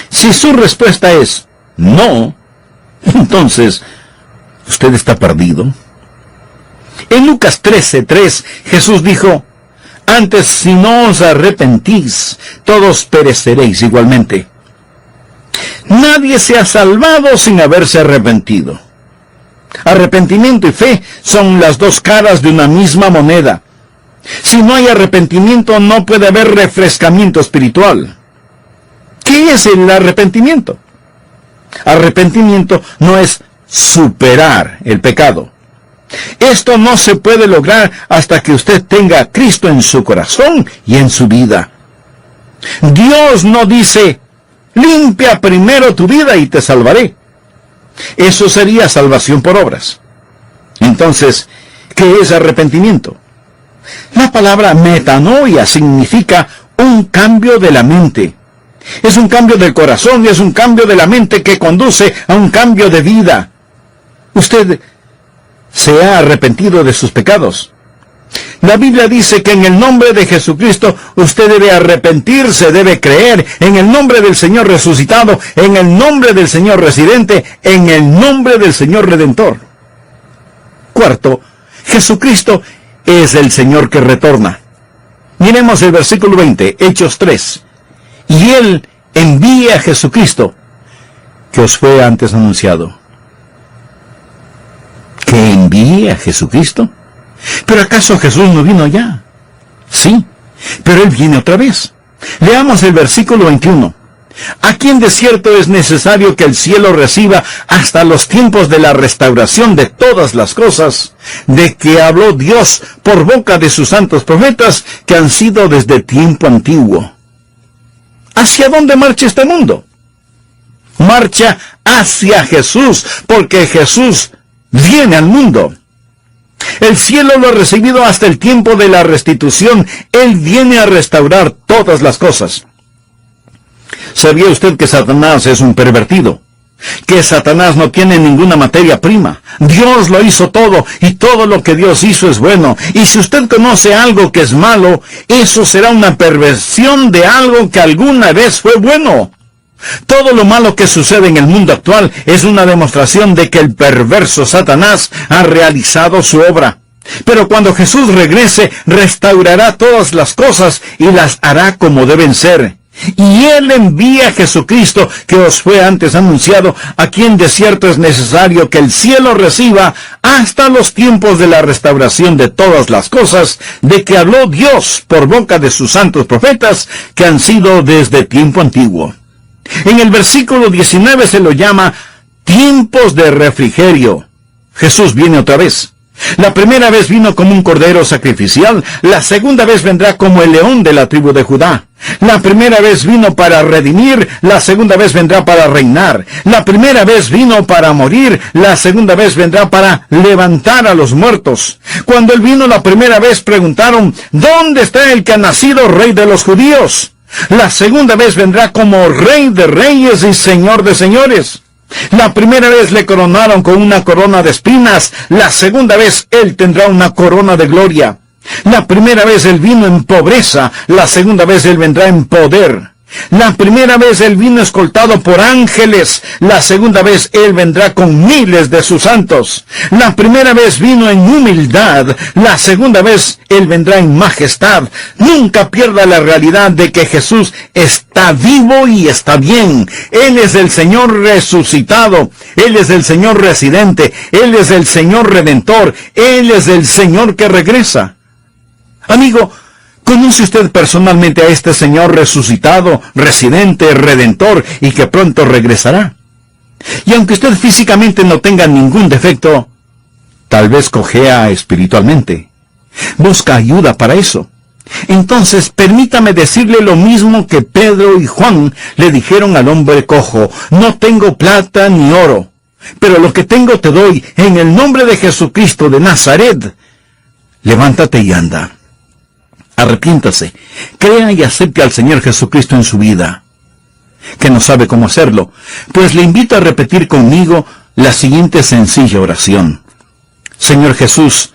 Si su respuesta es no, entonces, ¿usted está perdido? En Lucas 13:3, Jesús dijo, antes si no os arrepentís, todos pereceréis igualmente. Nadie se ha salvado sin haberse arrepentido. Arrepentimiento y fe son las dos caras de una misma moneda. Si no hay arrepentimiento, no puede haber refrescamiento espiritual. ¿Qué es el arrepentimiento? Arrepentimiento no es superar el pecado. Esto no se puede lograr hasta que usted tenga a Cristo en su corazón y en su vida. Dios no dice, limpia primero tu vida y te salvaré. Eso sería salvación por obras. Entonces, ¿qué es arrepentimiento? La palabra metanoia significa un cambio de la mente. Es un cambio del corazón y es un cambio de la mente que conduce a un cambio de vida. Usted se ha arrepentido de sus pecados. La Biblia dice que en el nombre de Jesucristo usted debe arrepentirse, debe creer en el nombre del Señor resucitado, en el nombre del Señor residente, en el nombre del Señor redentor. Cuarto, Jesucristo es el Señor que retorna. Miremos el versículo 20, Hechos 3. Y Él envía a Jesucristo, que os fue antes anunciado. ¿Que envíe a Jesucristo? ¿Pero acaso Jesús no vino ya? Sí, pero Él viene otra vez. Leamos el versículo 21. Aquí en desierto es necesario que el cielo reciba hasta los tiempos de la restauración de todas las cosas, de que habló Dios por boca de sus santos profetas, que han sido desde tiempo antiguo. ¿Hacia dónde marcha este mundo? Marcha hacia Jesús, porque Jesús viene al mundo. El cielo lo ha recibido hasta el tiempo de la restitución. Él viene a restaurar todas las cosas. ¿Sabía usted que Satanás es un pervertido? Que Satanás no tiene ninguna materia prima. Dios lo hizo todo, y todo lo que Dios hizo es bueno. Y si usted conoce algo que es malo, eso será una perversión de algo que alguna vez fue bueno. Todo lo malo que sucede en el mundo actual es una demostración de que el perverso Satanás ha realizado su obra. Pero cuando Jesús regrese, restaurará todas las cosas y las hará como deben ser. Y Él envía a Jesucristo, que os fue antes anunciado. Aquí en desierto es necesario que el cielo reciba hasta los tiempos de la restauración de todas las cosas, de que habló Dios por boca de sus santos profetas, que han sido desde tiempo antiguo. En el versículo 19 se lo llama tiempos de refrigerio. Jesús viene otra vez. La primera vez vino como un cordero sacrificial, la segunda vez vendrá como el león de la tribu de Judá. La primera vez vino para redimir, la segunda vez vendrá para reinar. La primera vez vino para morir, la segunda vez vendrá para levantar a los muertos. Cuando Él vino la primera vez preguntaron, ¿dónde está el que ha nacido rey de los judíos? La segunda vez vendrá como Rey de Reyes y Señor de Señores. La primera vez le coronaron con una corona de espinas, la segunda vez Él tendrá una corona de gloria. La primera vez Él vino en pobreza, la segunda vez Él vendrá en poder. La primera vez Él vino escoltado por ángeles. La segunda vez Él vendrá con miles de sus santos. La primera vez vino en humildad. La segunda vez Él vendrá en majestad. Nunca pierda la realidad de que Jesús está vivo y está bien. Él es el Señor resucitado. Él es el Señor residente. Él es el Señor redentor. Él es el Señor que regresa. Amigo, ¿conoce usted personalmente a este Señor resucitado, residente, redentor y que pronto regresará? Y aunque usted físicamente no tenga ningún defecto, tal vez cojea espiritualmente. Busca ayuda para eso. Entonces, permítame decirle lo mismo que Pedro y Juan le dijeron al hombre cojo: no tengo plata ni oro, pero lo que tengo te doy. En el nombre de Jesucristo de Nazaret, levántate y anda. Arrepiéntase, crea y acepte al Señor Jesucristo en su vida. Que no sabe cómo hacerlo, pues le invito a repetir conmigo la siguiente sencilla oración. Señor Jesús,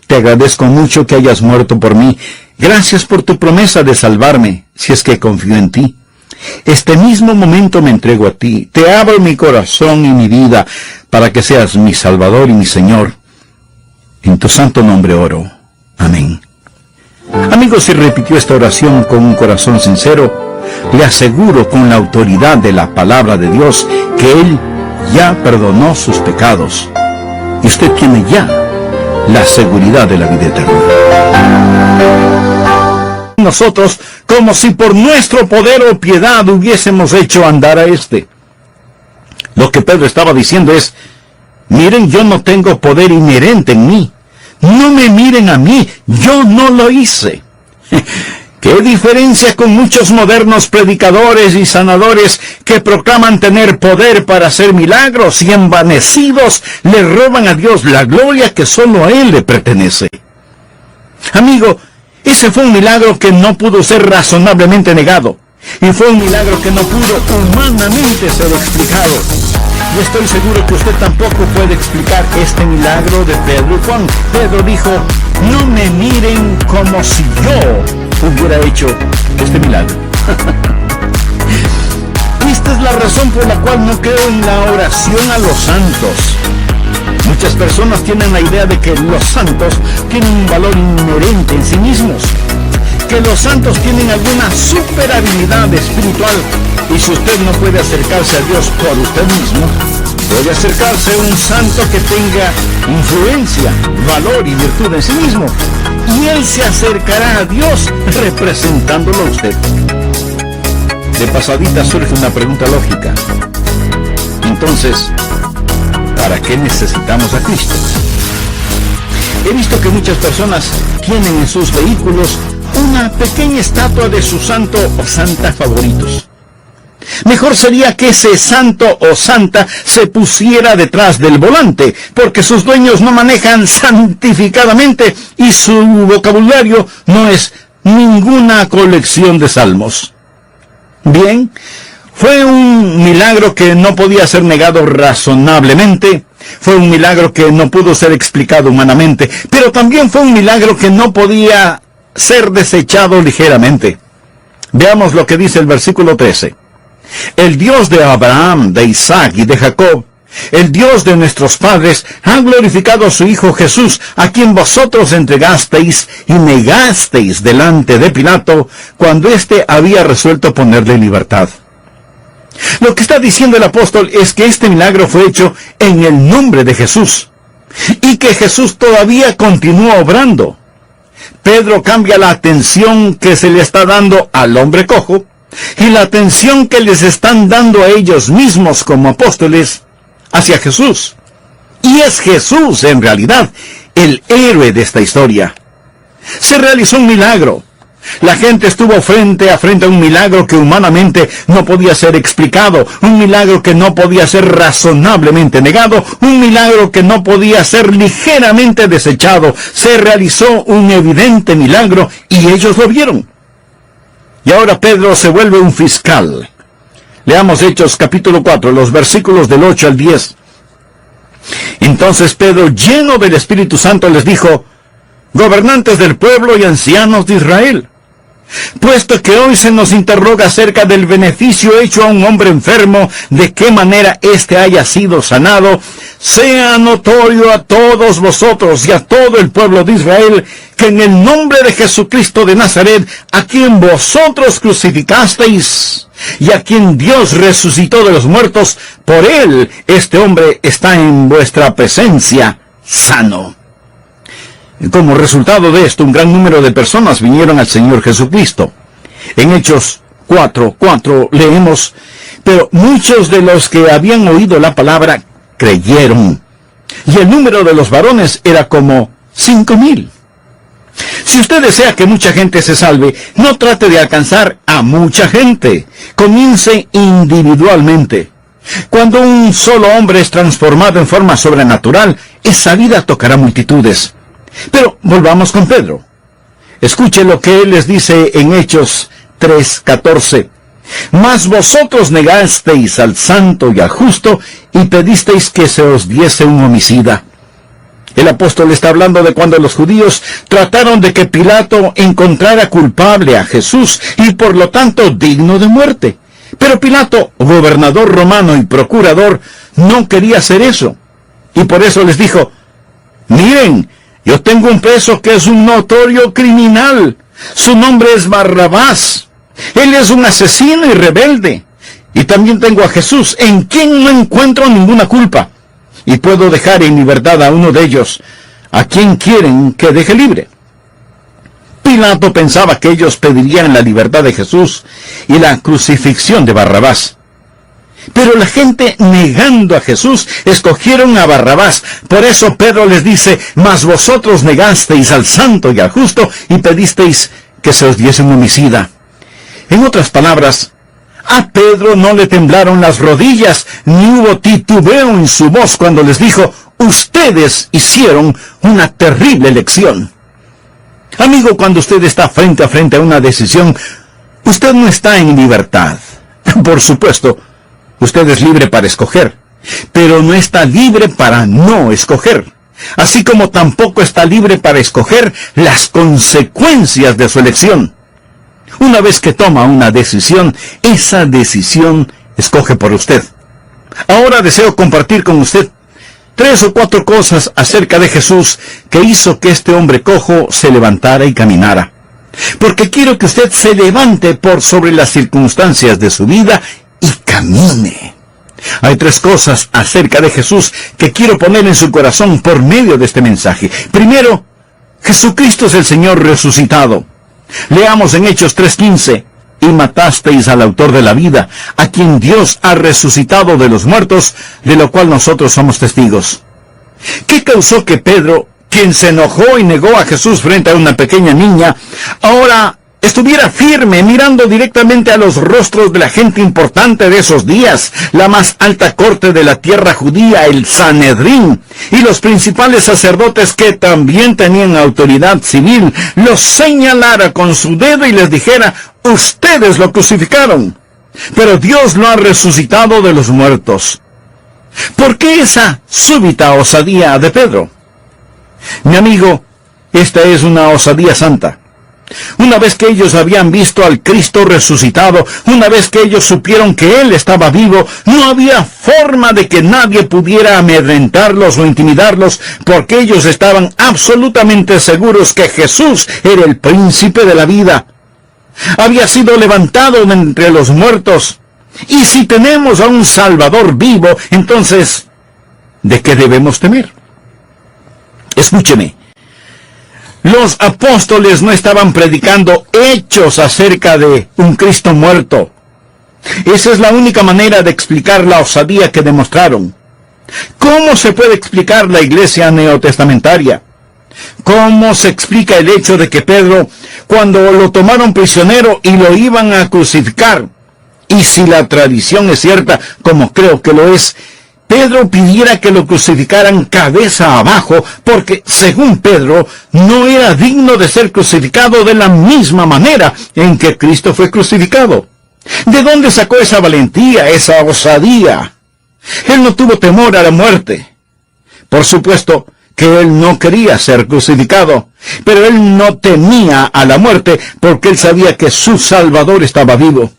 te agradezco mucho que hayas muerto por mí. Gracias por tu promesa de salvarme, si es que confío en ti. Este mismo momento me entrego a ti. Te abro mi corazón y mi vida para que seas mi Salvador y mi Señor. En tu santo nombre oro. Amén. Amigos, si repitió esta oración con un corazón sincero, le aseguro con la autoridad de la palabra de Dios que Él ya perdonó sus pecados. Y usted tiene ya la seguridad de la vida eterna. Nosotros, como si por nuestro poder o piedad hubiésemos hecho andar a este. Lo que Pedro estaba diciendo es: miren, yo no tengo poder inherente en mí. No me miren a mí, yo no lo hice. ¿Qué diferencia con muchos modernos predicadores y sanadores que proclaman tener poder para hacer milagros y envanecidos le roban a Dios la gloria que solo a Él le pertenece? Amigo, ese fue un milagro que no pudo ser razonablemente negado. Y fue un milagro que no pudo humanamente ser explicado. Y estoy seguro que usted tampoco puede explicar este milagro de Pedro y Juan. Pedro dijo: no me miren como si yo hubiera hecho este milagro. Esta es la razón por la cual no creo en la oración a los santos. Muchas personas tienen la idea de que los santos tienen un valor inherente en sí mismos, que los santos tienen alguna super habilidad espiritual, y si usted no puede acercarse a Dios por usted mismo, puede acercarse a un santo que tenga influencia, valor y virtud en sí mismo, y Él se acercará a Dios representándolo a usted. De pasadita surge una pregunta lógica. Entonces, ¿para qué necesitamos a Cristo? He visto que muchas personas tienen en sus vehículos una pequeña estatua de su santo o santa favoritos. Mejor sería que ese santo o santa se pusiera detrás del volante, porque sus dueños no manejan santificadamente y su vocabulario no es ninguna colección de salmos. Bien, fue un milagro que no podía ser negado razonablemente, fue un milagro que no pudo ser explicado humanamente, pero también fue un milagro que no podía ser desechado ligeramente. Veamos lo que dice el versículo 13. El Dios de Abraham, de Isaac y de Jacob, el Dios de nuestros padres, ha glorificado a su Hijo Jesús, a quien vosotros entregasteis y negasteis delante de Pilato, cuando éste había resuelto ponerle libertad. Lo que está diciendo el apóstol es que este milagro fue hecho en el nombre de Jesús, y que Jesús todavía continúa obrando. Pedro cambia la atención que se le está dando al hombre cojo y la atención que les están dando a ellos mismos como apóstoles hacia Jesús. Y es Jesús, en realidad, el héroe de esta historia. Se realizó un milagro. La gente estuvo frente a un milagro que humanamente no podía ser explicado, un milagro que no podía ser razonablemente negado, un milagro que no podía ser ligeramente desechado. Se realizó un evidente milagro y ellos lo vieron. Y ahora Pedro se vuelve un fiscal. Leamos Hechos capítulo 4, los versículos del 8 al 10. Entonces Pedro, lleno del Espíritu Santo, les dijo: gobernantes del pueblo y ancianos de Israel, Puesto que hoy se nos interroga acerca del beneficio hecho a un hombre enfermo, de qué manera éste haya sido sanado, sea notorio a todos vosotros y a todo el pueblo de Israel, que en el nombre de Jesucristo de Nazaret, a quien vosotros crucificasteis, y a quien Dios resucitó de los muertos, por él este hombre está en vuestra presencia sano. Como resultado de esto, un gran número de personas vinieron al Señor Jesucristo. En Hechos 4:4 leemos: pero muchos de los que habían oído la palabra creyeron, y el número de los varones era como 5,000. Si usted desea que mucha gente se salve, no trate de alcanzar a mucha gente. Comience individualmente. Cuando un solo hombre es transformado en forma sobrenatural, esa vida tocará multitudes. Pero volvamos con Pedro. Escuche lo que él les dice en Hechos 3:14. Mas vosotros negasteis al santo y al justo, y pedisteis que se os diese un homicida. El apóstol está hablando de cuando los judíos trataron de que Pilato encontrara culpable a Jesús, y por lo tanto digno de muerte. Pero Pilato, gobernador romano y procurador, no quería hacer eso. Y por eso les dijo: miren, yo tengo un preso que es un notorio criminal. Su nombre es Barrabás. Él es un asesino y rebelde. Y también tengo a Jesús, en quien no encuentro ninguna culpa. Y puedo dejar en libertad a uno de ellos, a quien quieren que deje libre. Pilato pensaba que ellos pedirían la libertad de Jesús y la crucifixión de Barrabás. Pero la gente, negando a Jesús, escogieron a Barrabás. Por eso Pedro les dice: mas vosotros negasteis al santo y al justo, y pedisteis que se os diese un homicida. En otras palabras, a Pedro no le temblaron las rodillas, ni hubo titubeo en su voz cuando les dijo: ustedes hicieron una terrible elección. Amigo, cuando usted está frente a frente a una decisión, usted no está en libertad. Por supuesto, usted es libre para escoger, pero no está libre para no escoger. Así como tampoco está libre para escoger las consecuencias de su elección. Una vez que toma una decisión, esa decisión escoge por usted. Ahora deseo compartir con usted 3 o 4 cosas acerca de Jesús que hizo que este hombre cojo se levantara y caminara. Porque quiero que usted se levante por sobre las circunstancias de su vida y camine. Hay 3 cosas acerca de Jesús que quiero poner en su corazón por medio de este mensaje. Primero, Jesucristo es el Señor resucitado. Leamos en Hechos 3:15. Y matasteis al autor de la vida, a quien Dios ha resucitado de los muertos, de lo cual nosotros somos testigos. ¿Qué causó que Pedro, quien se enojó y negó a Jesús frente a una pequeña niña, ahora estuviera firme, mirando directamente a los rostros de la gente importante de esos días, la más alta corte de la tierra judía, el Sanedrín, y los principales sacerdotes que también tenían autoridad civil, los señalara con su dedo y les dijera: ustedes lo crucificaron, pero Dios lo ha resucitado de los muertos? ¿Por qué esa súbita osadía de Pedro? Mi amigo, esta es una osadía santa. Una vez que ellos habían visto al Cristo resucitado, una vez que ellos supieron que Él estaba vivo, no había forma de que nadie pudiera amedrentarlos o intimidarlos, porque ellos estaban absolutamente seguros que Jesús era el príncipe de la vida. Había sido levantado de entre los muertos. Y si tenemos a un Salvador vivo, entonces, ¿de qué debemos temer? Escúcheme. Los apóstoles no estaban predicando hechos acerca de un Cristo muerto. Esa es la única manera de explicar la osadía que demostraron. ¿Cómo se puede explicar la iglesia neotestamentaria? ¿Cómo se explica el hecho de que Pedro, cuando lo tomaron prisionero y lo iban a crucificar, y si la tradición es cierta, como creo que lo es, Pedro pidiera que lo crucificaran cabeza abajo, porque, según Pedro, no era digno de ser crucificado de la misma manera en que Cristo fue crucificado? ¿De dónde sacó esa valentía, esa osadía? Él no tuvo temor a la muerte. Por supuesto que él no quería ser crucificado, pero él no temía a la muerte porque él sabía que su Salvador estaba vivo.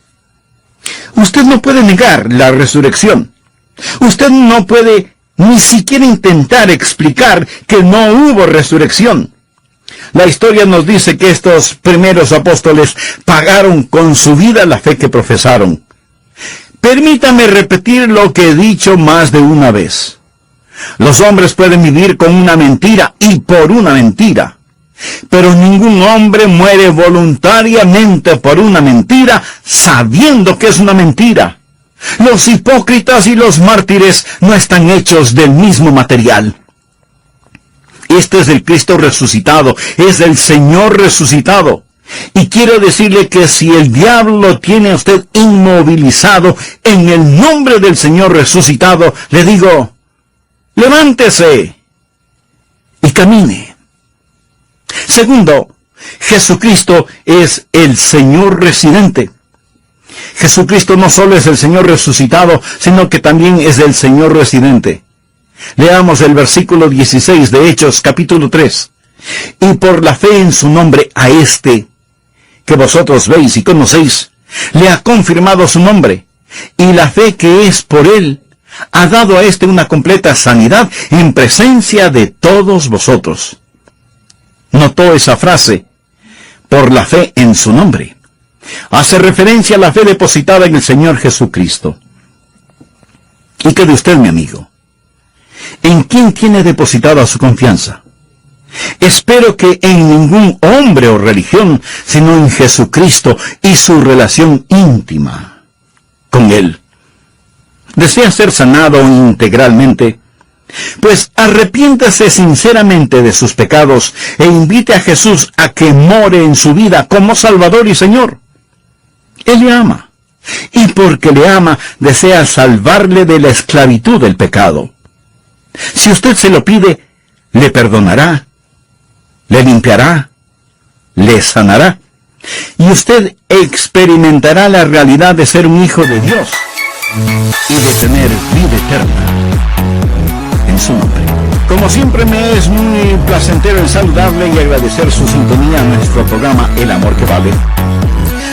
Usted no puede negar la resurrección. Usted no puede ni siquiera intentar explicar que no hubo resurrección. La historia nos dice que estos primeros apóstoles pagaron con su vida la fe que profesaron. Permítame repetir lo que he dicho más de una vez. Los hombres pueden vivir con una mentira y por una mentira, pero ningún hombre muere voluntariamente por una mentira sabiendo que es una mentira. Los hipócritas y los mártires no están hechos del mismo material. Este es el Cristo resucitado, es el Señor resucitado. Y quiero decirle que si el diablo lo tiene a usted inmovilizado, en el nombre del Señor resucitado, le digo, levántese y camine. Segundo, Jesucristo es el Señor residente. Jesucristo no solo es el Señor resucitado, sino que también es el Señor residente. Leamos el versículo 16 de Hechos, capítulo 3. Y por la fe en su nombre a este, que vosotros veis y conocéis, le ha confirmado su nombre, y la fe que es por él, ha dado a este una completa sanidad en presencia de todos vosotros. ¿Notó esa frase? Por la fe en su nombre. Hace referencia a la fe depositada en el Señor Jesucristo. ¿Y qué de usted, mi amigo? ¿En quién tiene depositada su confianza? Espero que en ningún hombre o religión, sino en Jesucristo y su relación íntima con Él. ¿Desea ser sanado integralmente? Pues arrepiéntase sinceramente de sus pecados e invite a Jesús a que more en su vida como Salvador y Señor. Él le ama, y porque le ama, desea salvarle de la esclavitud del pecado. Si usted se lo pide, le perdonará, le limpiará, le sanará, y usted experimentará la realidad de ser un hijo de Dios y de tener vida eterna en su nombre. Como siempre, me es muy placentero el saludarle y agradecer su sintonía a nuestro programa El Amor que Vale.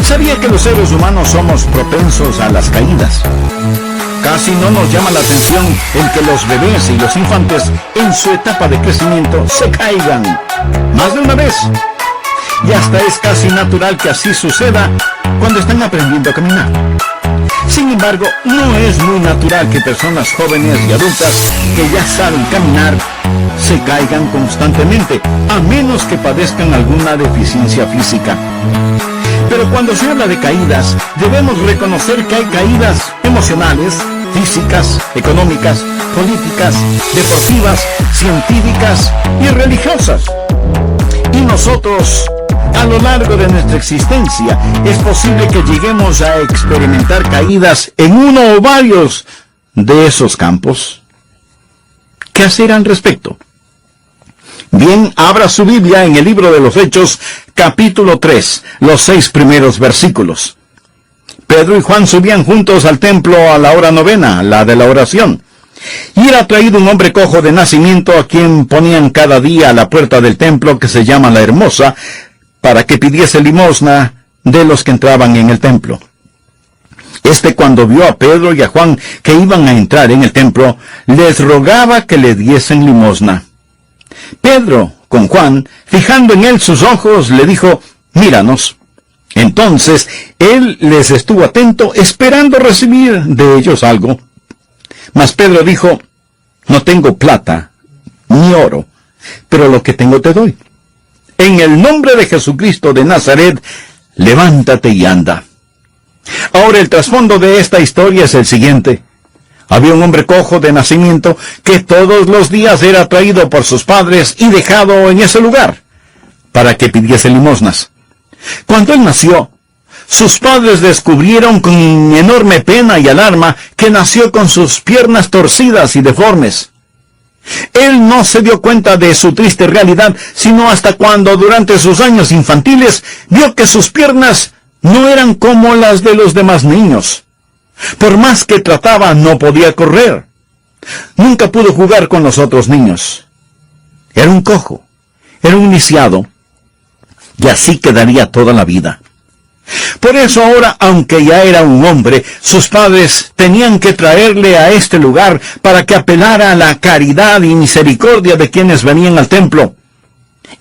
¿Sabía que los seres humanos somos propensos a las caídas? Casi no nos llama la atención el que los bebés y los infantes en su etapa de crecimiento se caigan más de una vez. Y hasta es casi natural que así suceda cuando están aprendiendo a caminar. Sin embargo, no es muy natural que personas jóvenes y adultas que ya saben caminar se caigan constantemente, a menos que padezcan alguna deficiencia física. Pero cuando se habla de caídas, debemos reconocer que hay caídas emocionales, físicas, económicas, políticas, deportivas, científicas y religiosas. Y nosotros, a lo largo de nuestra existencia, es posible que lleguemos a experimentar caídas en uno o varios de esos campos. ¿Qué hacer al respecto? Bien, abra su Biblia en el libro de los Hechos, capítulo 3, los 6 primeros versículos. Pedro y Juan subían juntos al templo a la hora novena, la de la oración. Y era traído un hombre cojo de nacimiento a quien ponían cada día a la puerta del templo que se llama La Hermosa, para que pidiese limosna de los que entraban en el templo. Este, cuando vio a Pedro y a Juan que iban a entrar en el templo, les rogaba que le diesen limosna. Pedro, con Juan, fijando en él sus ojos, le dijo, míranos. Entonces, él les estuvo atento, esperando recibir de ellos algo. Mas Pedro dijo, no tengo plata, ni oro, pero lo que tengo te doy. En el nombre de Jesucristo de Nazaret, levántate y anda. Ahora el trasfondo de esta historia es el siguiente. Había un hombre cojo de nacimiento que todos los días era traído por sus padres y dejado en ese lugar para que pidiese limosnas. Cuando él nació, sus padres descubrieron con enorme pena y alarma que nació con sus piernas torcidas y deformes. Él no se dio cuenta de su triste realidad, sino hasta cuando durante sus años infantiles vio que sus piernas no eran como las de los demás niños. Por más que trataba, no podía correr. Nunca pudo jugar con los otros niños. Era un cojo, era un lisiado, y así quedaría toda la vida. Por eso ahora, aunque ya era un hombre, sus padres tenían que traerle a este lugar para que apelara a la caridad y misericordia de quienes venían al templo.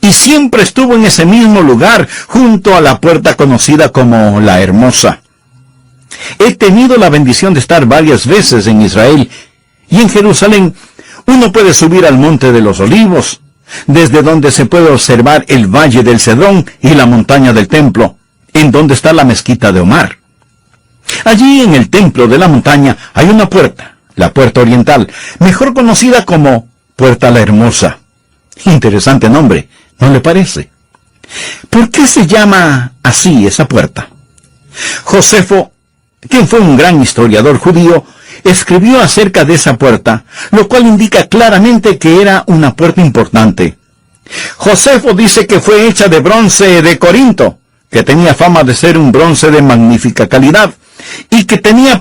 Y siempre estuvo en ese mismo lugar, junto a la puerta conocida como la Hermosa. He tenido la bendición de estar varias veces en Israel, y en Jerusalén uno puede subir al Monte de los Olivos, desde donde se puede observar el Valle del Cedrón y la montaña del Templo, en donde está la mezquita de Omar. Allí en el templo de la montaña hay una puerta, la puerta oriental, mejor conocida como Puerta la Hermosa. Interesante nombre, ¿no le parece? ¿Por qué se llama así esa puerta? Josefo, quien fue un gran historiador judío, escribió acerca de esa puerta, lo cual indica claramente que era una puerta importante. Josefo dice que fue hecha de bronce de Corinto, que tenía fama de ser un bronce de magnífica calidad, y que tenía